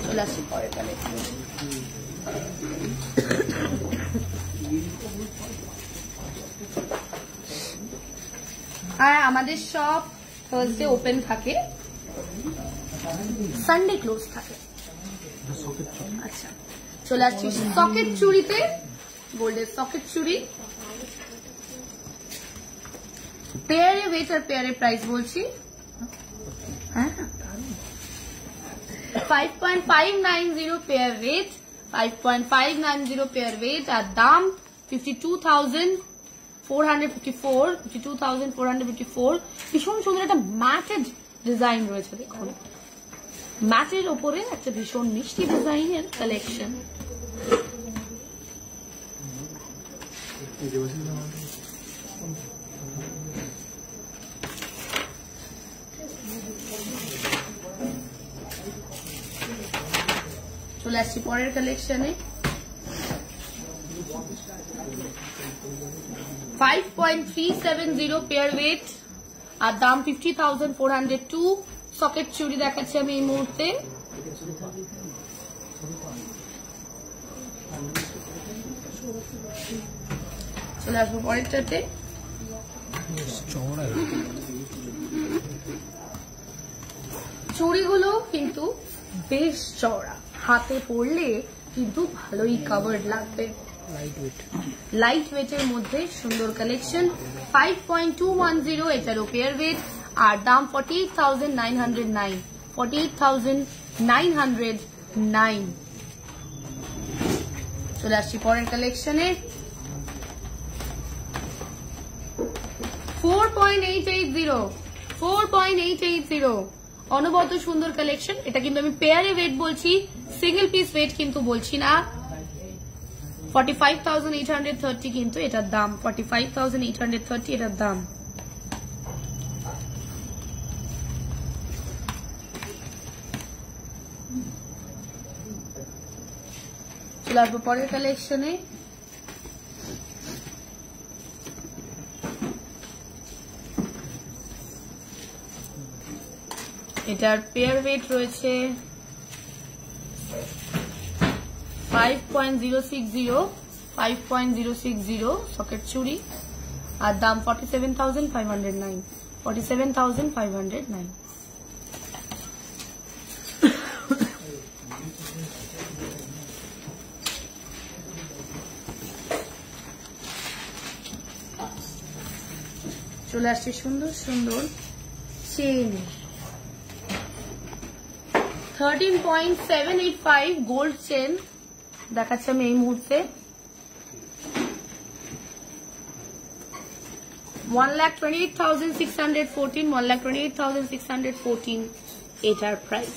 চলে আসি পরের কালেকশন। আর আমাদের সব থার্সডে ওপেন থাকে, সানডে ক্লোজ থাকে। আচ্ছা, চলে আসছি সকেট চুড়িতে। গোল্ডের সকেট চুড়ি, পেয়ারে ওয়েট আর পেয়ারে প্রাইস বলছি। হ্যাঁ, 5.590 পেয়ার ওয়েট, 5.590 পেয়ার ওয়েট আর দাম 52,454। 52,454। ভীষণ সুন্দর একটা ম্যাটেড ডিজাইন রয়েছে, দেখুন ম্যাটের ওপরে একটা ভীষণ মিষ্টি ডিজাইনের কালেকশন। চলে আসছি পরের কালেকশনে। 5.370 পেয়ার ওয়েট আর দাম 50,402। সকেট চুড়ি দেখাচ্ছি আমি এই মুহূর্তে। চলে আসবো পরেরটাতে। চুড়িগুলো কিন্তু বেশ চওড়া, হাতে পরলে কিন্তু ভালোই কাভার্ড লাগবে। লাইট ওয়েটের মধ্যে সুন্দর কালেকশন। 5.210 এটারও পেয়ার ওয়েট আর দাম 48,909। 48,909। চলে আসছি পরের কালেকশনে। 4.880 অনবদ্য সুন্দর কালেকশন। এটা কিন্তু আমি পেয়ারে ওয়েট বলছি, সিঙ্গেল পিস ওয়েট কিন্তু বলছি না। 45,830 কিন্তু এটার দাম। 45,830 এটার দাম। চলে আসবো পরের কালেকশনে। এটার পেয়ার ওয়েট রয়েছে 5.060 সকেট চুড়ি আর দাম 47,509। 47,509। চলে আসছে সুন্দর সুন্দর চেন। 13.785 গোল্ড চেন দেখাচ্ছি আমি এই মুহূর্তে। 1,28,614। 1,28,614 এটার প্রাইস।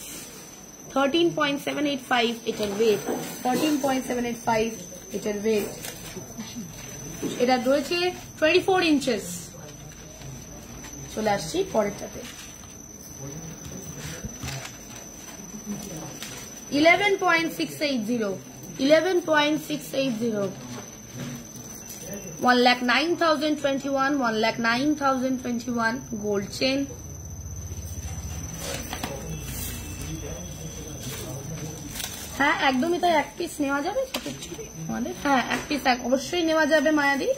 13.785 এটার ওয়েট। 13.785 এটার ওয়েট। এটা রয়েছে 24 ইঞ্চেস। চলে আসছি পরেরটাতে। 11.680। 11.680 1,09,021, 1,09,021 gold chain. হ্যাঁ একদমই তাই, এক পিস নেওয়া যাবে আমাদের? হ্যাঁ এক পিস অবশ্যই নেওয়া যাবে মায়াদি।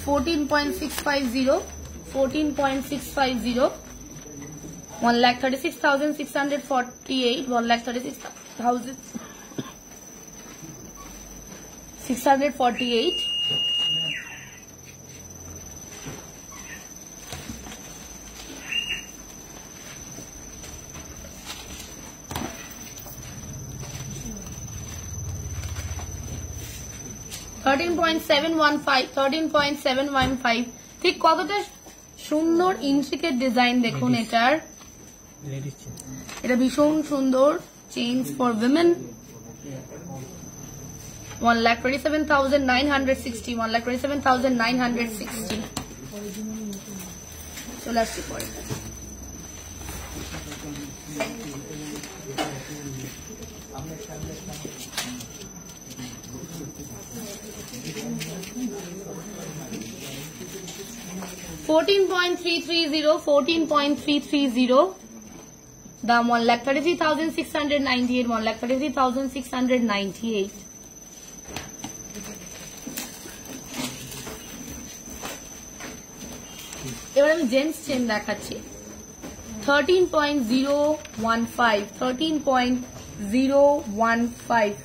$14.650, 14.650, 1,36,648, 1,36,648. $13.715, ঠিক কতটা সুন্দর ইন্ট্রিকেট ডিজাইন দেখুন এটার। এটা ভীষণ সুন্দর, চেইনস ফর উইমেন। 1,27,960, 1,27,960। চলে আসছি পরে। $14.330, দাম 1,33,698, 1,33,698. এবার আমি জেন্টস চেন দেখাচ্ছি। 13.015, 13.015।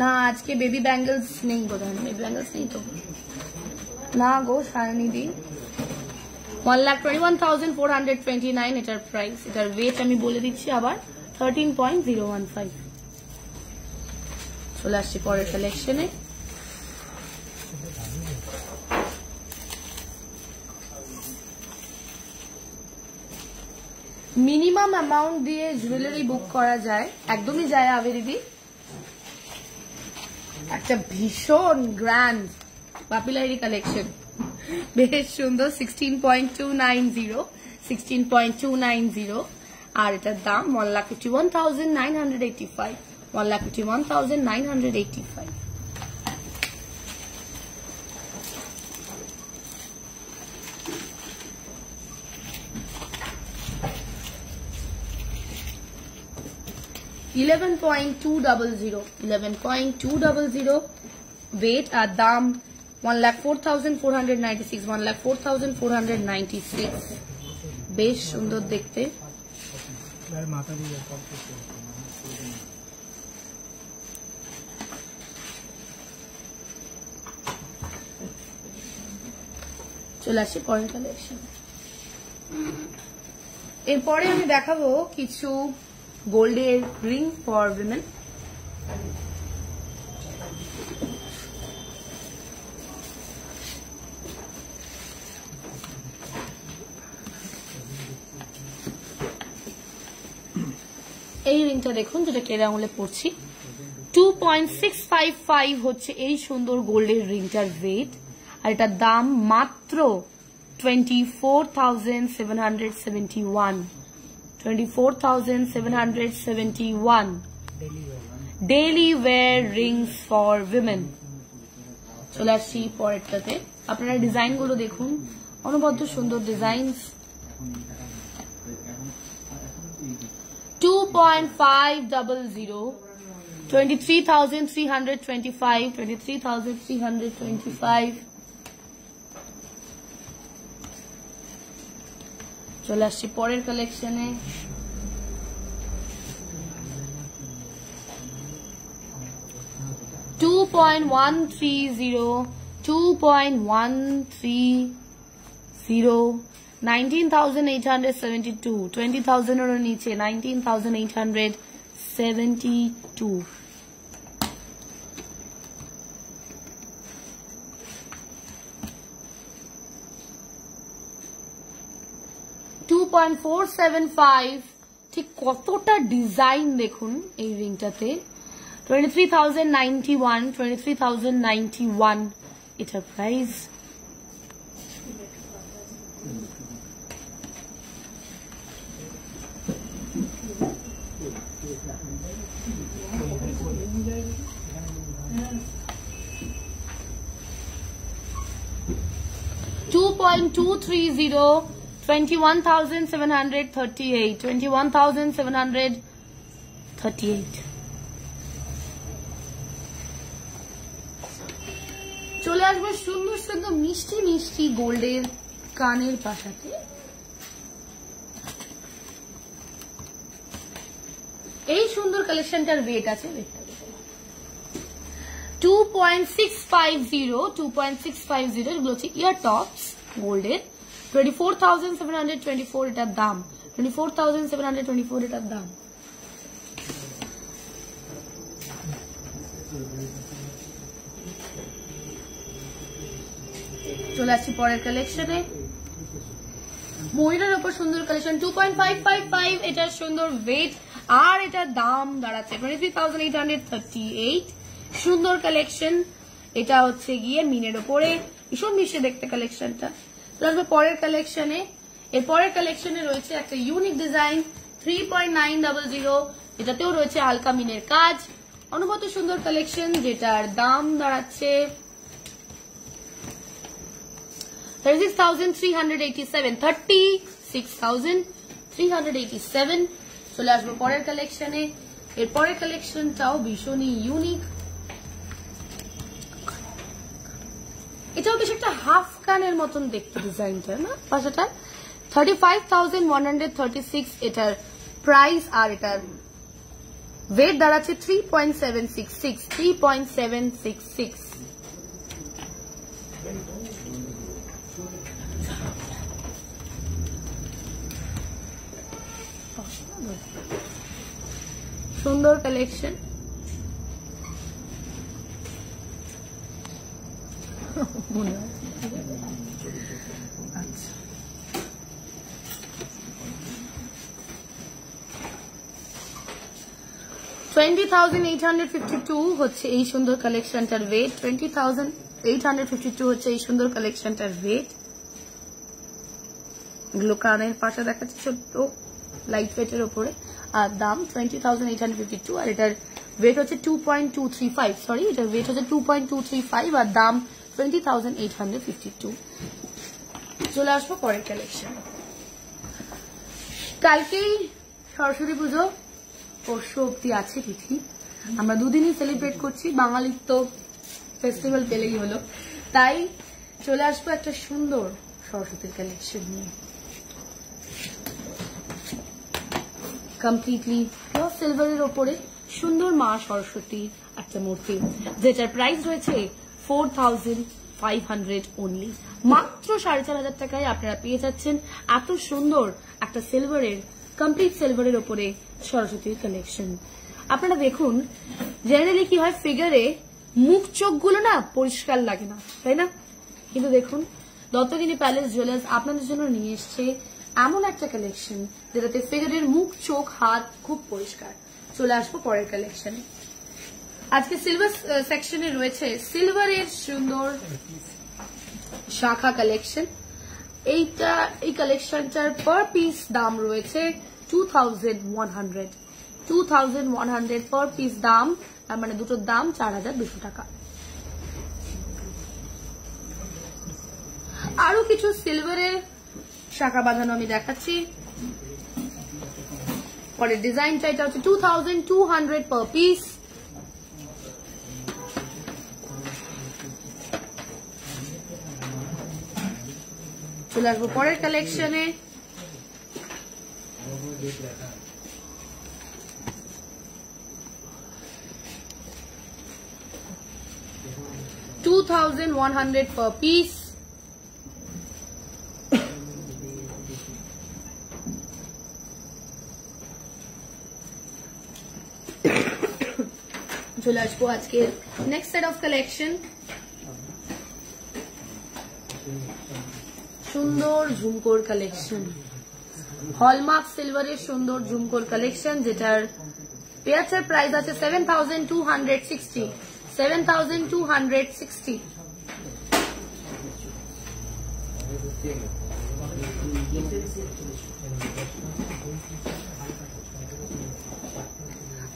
না আজকে বেবি ব্যাঙ্গলস নেই বোধহয়, বেবি ব্যাঙ্গলস নেই তো না গো সায়নিদি। 1,21,429 এটার প্রাইস। এটার ওয়েট আমি বলে দিচ্ছি আবার, 13.015। চলে আসছি পরের কালেকশনে। মিনিমাম অ্যামাউন্ট দিয়ে জুয়েলারি বুক করা যায়, একদমই যায় আবেরিদি। একটা ভীষণ গ্র্যান্ড পাপিলারি কালেকশন, বেশ সুন্দর। 16.290, 16.290, আর এটার দাম 1,51,985, 1,51,985। $11.200, weight আর দাম 1,04,496, 1,04,496। বেশ সুন্দর দেখতে। চলে আসি পরের কালেকশন। এরপরে আমি দেখাবো কিছু গোল্ডের রিং ফর উইমেন। এই রিংটা দেখুন, যেটা কেড়ে আঙুলে পড়ছি। 2.655 হচ্ছে এই সুন্দর গোল্ডের রিংটার ওয়েট, আর এটার দাম মাত্র 24,771, 24,771। Daily wear rings for women. চলে আসছি পরেরটাতে। আপনারা ডিজাইন গুলো দেখুন, অনবদ্য সুন্দর ডিজাইন। 2.500, 23,325, 23,325। চলে আসছি পরের কালেকশনে। $2.130, 19,872, 20,000 এর নিচে, 19,872। $2.475, ঠিক কতটা ডিজাইন দেখুন এই রিংটাতে। 23,091, 23,091, এটার প্রাইস $2.230, 21,738, 21,738. চলে আসবে সুন্দর সুন্দর মিষ্টি মিষ্টি গোল্ডের কানের পাশাতে। এই সুন্দর কালেকশনটার ওয়েট আছে 2.650, এগুলো হচ্ছে ইয়ার টপস গোল্ডের। 24,724 এটার দাম, 24,724 এটার দাম। চলে আসছি পরের কালেকশনে। ময়ূরের উপর সুন্দর কালেকশন 2.555, এটার সুন্দর ওয়েট আর এটার দাম দাঁড়াচ্ছে 23,838। সুন্দর কালেকশন, এটা হচ্ছে গিয়ে মিনের ওপরে, ভীষণ মিশে দেখতে কালেকশনটা। পরের কালেকশনে, এর পরের কালেকশনে রয়েছে একটা ইউনিক ডিজাইন 3.900, এটাতেও রয়েছে হালকা মিনের কাজ, অনুভূত সুন্দর কালেকশন, যেটার দাম দাঁড়াচ্ছে 36,387। চলে আসবো পরের কালেকশনে। এর পরের কালেকশনটাও ভীষণই ইউনিক, এটাও বেশ একটা হাফ কানের মতন দেখতে ডিজাইনটা না পাশাটা। 35,136 এটার প্রাইস, আর এটার ওয়েট দাঁড়াচ্ছে 3.766। সুন্দর কালেকশন, আচ্ছা 20,852 হচ্ছে এই সুন্দর কালেকশনটার ওয়েট, 20,852 হচ্ছে এই সুন্দর কালেকশনটার ওয়েট। এগুলো কানের পাশে দেখাচ্ছে ছোট্ট লাইট ওয়েটের উপরে, আর দাম 20,852, আর এটার ওয়েট হচ্ছে 2.235, সরি এটার ওয়েট হচ্ছে 2.235, আর দাম 20,852। চলে আসবো পরের কালেকশন। কালকেই সরস্বতী পুজো, পরশু অব্দি আছে তিথি, আমরা দুদিনই সেলিব্রেট করছি, বাঙালির তো ফেস্টিভ্যাল পেলেই হলো, তাই চলে আসবো একটা সুন্দর সরস্বতীর কালেকশন নিয়ে। কমপ্লিটলি পিওর সিলভারের ওপরে সুন্দর মা সরস্বতী একটা মূর্তি, যেটার প্রাইস রয়েছে 4,500 অনলি। মাত্র 4,500 টাকায় আপনারা পেয়ে যাচ্ছেন এত সুন্দর একটা সিলভারের, কমপ্লিট সিলভারের ওপরে সরস্বতীর কালেকশন। আপনারা দেখুন, জেনারেলি কি হয়, ফিগারে মুখ চোখগুলো না পরিষ্কার লাগে না, তাই না? কিন্তু দেখুন, দত্তগিরি প্যালেস জুয়েলার্স আপনাদের জন্য নিয়ে এসছে এমন একটা কালেকশন যেটাতে ফিগারের মুখ চোখ হাত খুব পরিষ্কার। চলে আসবো পরের কালেকশনে। আজকে সিলভার সেকশনে রয়েছে সিলভারের সুন্দর শাখা কালেকশন। এই কালেকশনটার পার পিস দাম রয়েছে 2,100 পার পিস দাম, তার মানে দুটোর দাম 4,200 টাকা। আরো কিছু সিলভারের শাখা বাঁধানো আমি দেখাচ্ছি। পরের ডিজাইনটা এটা হচ্ছে 2,200 পার পিস। চলে আসবো পরের কালেকশনে। $2,100 per piece. চলে আসবো আজকের নেক্সট সেট অফ কালেকশন। সুন্দর ঝুমকোর কালেকশন, হলমার্ক সিলভারের সুন্দর ঝুমকোর কালেকশন, যেটার পেয়ারটার প্রাইস আছে 7,260।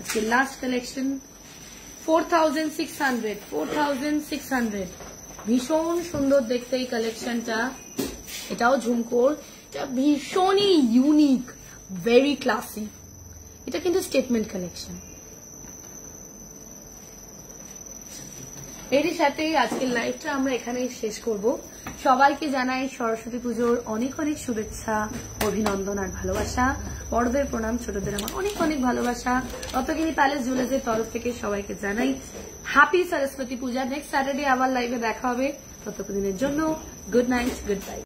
আজকে লাস্ট কালেকশন 4600 ভীষণ সুন্দর দেখতে এই কালেকশনটা। এটাও ঝুমকোর, এটা ভীষণই ইউনিক, ভেরি ক্লাসি। এটা কিন্তু স্টেটমেন্ট কালেকশন। এরই সাথে আজকের লাইভটা আমরা এখানেই শেষ করব। সবাইকে জানাই সরস্বতী পুজোর অনেক অনেক শুভেচ্ছা, অভিনন্দন আর ভালোবাসা। বড়দের প্রণাম, ছোটদের আমার অনেক অনেক ভালোবাসা। ততকিনি প্যালেস জুয়েলার্সের তরফ থেকে সবাইকে জানাই হ্যাপি সরস্বতী পূজা। নেক্সট স্যাটারডে আবার লাইভে দেখা হবে। ততক্ষণের জন্য গুড নাইট, গুড বাই।